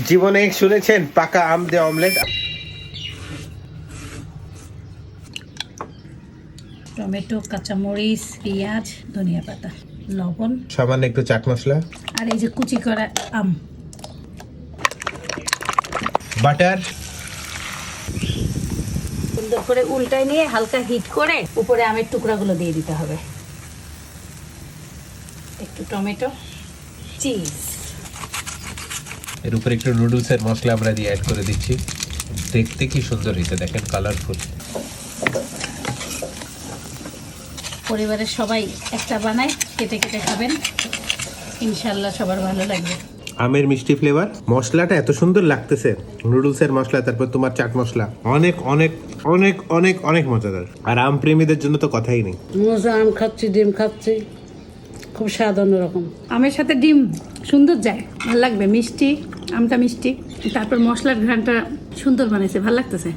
জীবনে শুনেছেন পাকা আম দিয়ে অমলেট? টমেটো, কাঁচামরিচ, পেঁয়াজ, ধনিয়া পাতা, লবণ, সামান্য একটু চাট মশলা, আর এই যে কুচি করা আম। বাটার। সুন্দর করে উল্টায় নিয়ে হালকা হিট করে উপরে আমের টুকরাগুলো দিয়ে দিতে হবে। একটু টমেটো, চিজ, এর উপরে একটু নুডলসের মশলা আমরা দিয়ে অ্যাড করে দিচ্ছি। দেখতে কি সুন্দর হয়েছে, দেখেন কালারফুল। পরিবারের সবাই একটা বানায়, কেটে কেটে খাবেন, ইনশাল্লাহ সবার ভালো লাগবে। আমের মিষ্টি ফ্লেভার, মশলাটা এত সুন্দর লাগতেছে, নুডলসের মশলা, তারপর তোমার চাট মশলা, অনেক অনেক অনেক অনেক অনেক মজাদার। আর আম প্রেমীদের জন্য তো কথাই নেই। মজা, আম খাচ্ছি, ডিম খাচ্ছি, খুব স্বাদ অন্যরকম। আমের সাথে ডিম সুন্দর যায়, ভালো লাগবে। মিষ্টি, আমটা মিষ্টি, তারপর মশলার ঘ্রাণটা সুন্দর বানাইছে, ভালো লাগতেছে।